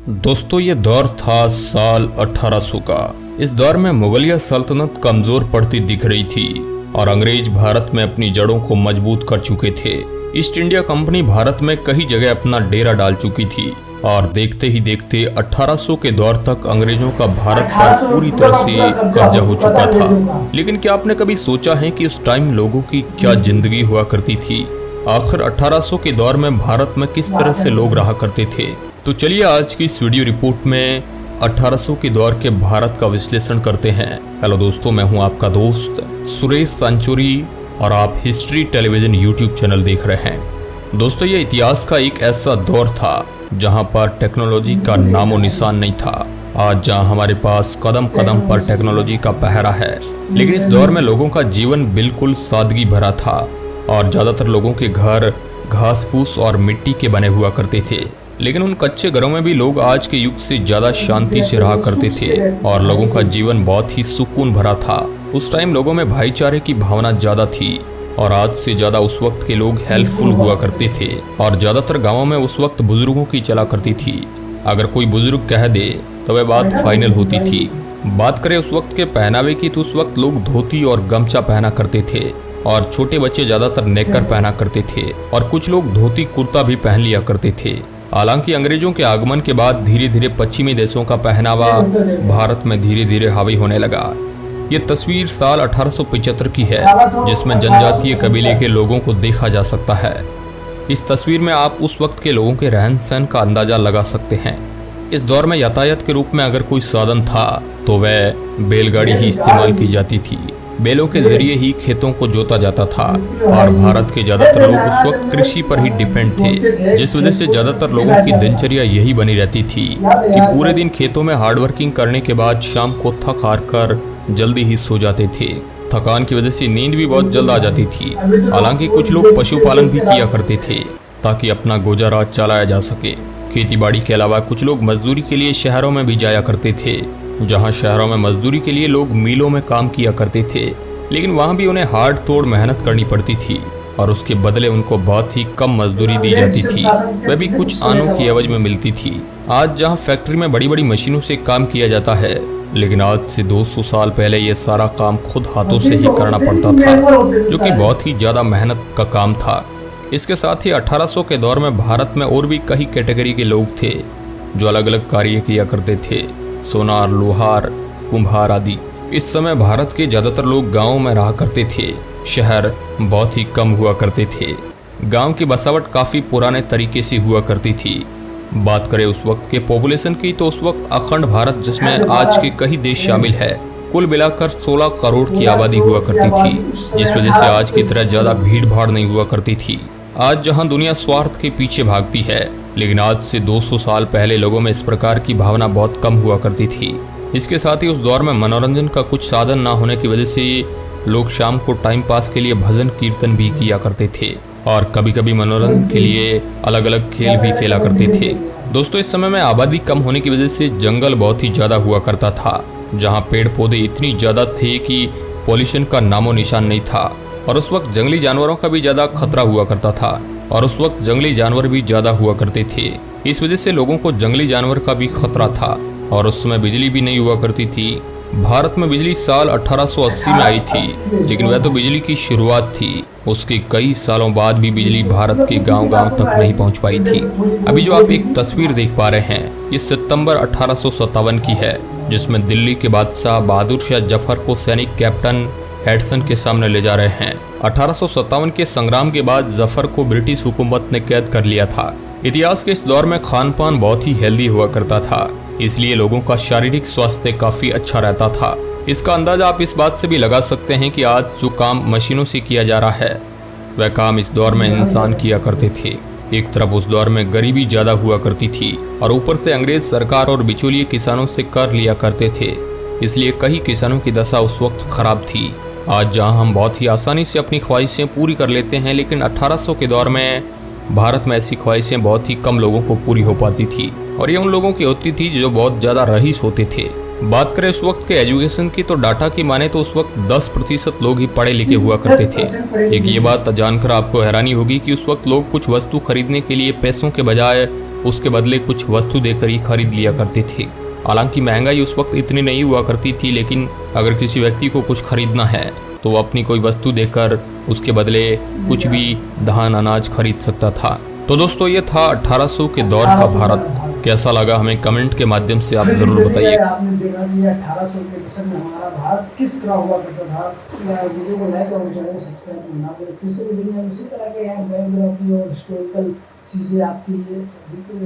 दोस्तों ये दौर था साल 1800 का। इस दौर में मुगलिया सल्तनत कमजोर पड़ती दिख रही थी और अंग्रेज भारत में अपनी जड़ों को मजबूत कर चुके थे। ईस्ट इंडिया कंपनी भारत में कई जगह अपना डेरा डाल चुकी थी और देखते ही देखते 1800 के दौर तक अंग्रेजों का भारत पर पूरी तरह से कब्जा हो चुका था। लेकिन क्या आपने कभी सोचा है कि उस टाइम लोगों की क्या जिंदगी हुआ करती थी? आखिर 1800 के दौर में भारत में किस तरह से लोग रहा करते थे? तो चलिए आज की इस वीडियो रिपोर्ट में 1800 के दौर के भारत का विश्लेषण करते हैं। हेलो दोस्तों, मैं हूं आपका दोस्त सुरेश सांचोरी और आप हिस्ट्री टेलीविजन यूट्यूब चैनल देख रहे हैं। दोस्तों ये इतिहास का एक ऐसा दौर था जहां पर टेक्नोलॉजी का नामो निशान नहीं था। आज जहां हमारे पास कदम कदम पर टेक्नोलॉजी का पहरा है, लेकिन इस दौर में लोगों का जीवन बिल्कुल सादगी भरा था और ज्यादातर लोगों के घर घास फूस और मिट्टी के बने हुआ करते थे। लेकिन उन कच्चे घरों में भी लोग आज के युग से ज्यादा शांति से रहा करते थे और लोगों का जीवन बहुत ही सुकून भरा था। उस टाइम लोगों में भाईचारे की भावना ज्यादा थी और आज से ज्यादा उस वक्त के लोग हेल्पफुल हुआ करते थे और ज्यादातर गांवों में उस वक्त बुजुर्गों की चला करती थी। अगर कोई बुजुर्ग कह दे तो वह बात फाइनल होती थी। बात करें उस वक्त के पहनावे की तो उस वक्त लोग धोती और गमछा पहना करते थे और छोटे बच्चे ज्यादातर नेकर पहना करते थे और कुछ लोग धोती कुर्ता भी पहन लिया करते थे। हालांकि अंग्रेजों के आगमन के बाद धीरे धीरे पश्चिमी देशों का पहनावा भारत में धीरे धीरे हावी होने लगा। ये तस्वीर साल 1875 की है जिसमें जनजातीय कबीले के लोगों को देखा जा सकता है। इस तस्वीर में आप उस वक्त के लोगों के रहन सहन का अंदाजा लगा सकते हैं। इस दौर में यातायात के रूप में अगर कोई साधन था तो वह बैलगाड़ी ही इस्तेमाल की जाती थी। बैलों के जरिए ही खेतों को जोता जाता था और भारत के ज्यादातर लोग उस वक्त कृषि पर ही डिपेंड थे, जिस वजह से ज्यादातर लोगों की दिनचर्या यही बनी रहती थी कि पूरे दिन खेतों में हार्डवर्किंग करने के बाद शाम को थक हार कर जल्दी ही सो जाते थे। थकान की वजह से नींद भी बहुत जल्द आ जाती थी। हालांकि कुछ लोग पशुपालन भी किया करते थे ताकि अपना गुजारा चलाया जा सके। खेती बाड़ी के अलावा कुछ लोग मजदूरी के लिए शहरों में भी जाया करते थे, जहां शहरों में मजदूरी के लिए लोग मिलों में काम किया करते थे। लेकिन वहां भी उन्हें हार्ड तोड़ मेहनत करनी पड़ती थी और उसके बदले उनको बहुत ही कम मजदूरी दी जाती थी, वह भी कुछ आनों की एवज में मिलती थी। आज जहां फैक्ट्री में बड़ी बड़ी मशीनों से काम किया जाता है, लेकिन आज से 200 साल पहले ये सारा काम खुद हाथों से ही करना पड़ता था, जो कि बहुत ही ज्यादा मेहनत का काम था। इसके साथ ही 1800 के दौर में भारत में और भी कई कैटेगरी के लोग थे जो अलग अलग कार्य किया करते थे, सोनार, लोहार, कुम्हार आदि। इस समय भारत के ज्यादातर लोग गांवों में रहा करते थे, शहर बहुत ही कम हुआ करते थे। गांव की बसावट काफी पुराने तरीके से हुआ करती थी। बात करें उस वक्त के पॉपुलेशन की तो उस वक्त अखंड भारत, जिसमें आज के कई देश शामिल है, कुल मिलाकर 16 करोड़ की आबादी हुआ करती थी, जिस वजह से आज की तरह ज्यादा भीड़ भाड़ नहीं हुआ करती थी। आज जहां दुनिया स्वार्थ के पीछे भागती है, लेकिन आज से 200 साल पहले लोगों में इस प्रकार की भावना बहुत कम हुआ करती थी। इसके साथ ही उस दौर में मनोरंजन का कुछ साधन ना होने की वजह से लोग शाम को टाइम पास के लिए भजन कीर्तन भी किया करते थे और कभी कभी मनोरंजन के लिए अलग अलग खेल भी खेला करते थे। दोस्तों इस समय में आबादी कम होने की वजह से जंगल बहुत ही ज्यादा हुआ करता था, जहाँ पेड़ पौधे इतनी ज्यादा थे कि पॉल्यूशन का नामो निशान नहीं था और उस वक्त जंगली जानवरों का भी ज्यादा खतरा हुआ करता था और उस वक्त जंगली जानवर भी ज्यादा हुआ करते थे। इस वजह से लोगों को जंगली जानवर का भी खतरा था और उस समय बिजली भी नहीं हुआ करती थी। भारत में बिजली साल 1880 में आई थी, लेकिन वह तो बिजली की शुरुआत थी। उसके कई सालों बाद भी बिजली भारत के गांव-गांव तक नहीं पहुंच पाई थी। अभी जो आप एक तस्वीर देख पा रहे हैं, ये सितंबर 1857 की है, जिसमें दिल्ली के बादशाह बहादुर शाह जफर को सैनिक कैप्टन हेडसन के सामने ले जा रहे हैं। 1857 के संग्राम के बाद जफर को ब्रिटिश हुकूमत ने कैद कर लिया था। इतिहास के इस दौर में खान पान बहुत ही हेल्दी हुआ करता था, इसलिए लोगों का शारीरिक स्वास्थ्य काफी अच्छा रहता था। इसका अंदाजा आप इस बात से भी लगा सकते हैं कि आज जो काम मशीनों से किया जा रहा है, वह काम इस दौर में इंसान किया करते थे। एक तरफ उस दौर में गरीबी ज्यादा हुआ करती थी और ऊपर से अंग्रेज सरकार और बिचौलिए किसानों से कर लिया करते थे, इसलिए कई किसानों की दशा उस वक्त खराब थी। आज जहां हम बहुत ही आसानी से अपनी ख्वाहिशें पूरी कर लेते हैं, लेकिन 1800 के दौर में भारत में ऐसी ख्वाहिशें बहुत ही कम लोगों को पूरी हो पाती थी और ये उन लोगों की होती थी जो बहुत ज़्यादा रईस होते थे। बात करें उस वक्त के एजुकेशन की तो डाटा की माने तो उस वक्त 10% लोग ही पढ़े लिखे हुआ करते थे। एक ये बात जानकर आपको हैरानी होगी कि उस वक्त लोग कुछ वस्तु खरीदने के लिए पैसों के बजाय उसके बदले कुछ वस्तु देकर ही खरीद लिया करते थे। हालांकि महंगाई उस वक्त इतनी नहीं हुआ करती थी, लेकिन अगर किसी व्यक्ति को कुछ खरीदना है तो वो अपनी कोई वस्तु देकर उसके बदले कुछ भी धान अनाज खरीद सकता था। तो दोस्तों ये था 1800 के दौर का भारत। कैसा लगा हमें कमेंट के माध्यम से आप जरूर बताइए। आपने देखा कि 1800 के दशक में हमारा भारत किस तरह हुआ करता था। वीडियो को लाइक और चैनल को सब्सक्राइब करना। फिर से मिलेंगे उसी तरह के बायोग्राफी और हिस्टोरिकल चीज़ें आपके लिए बिल्कुल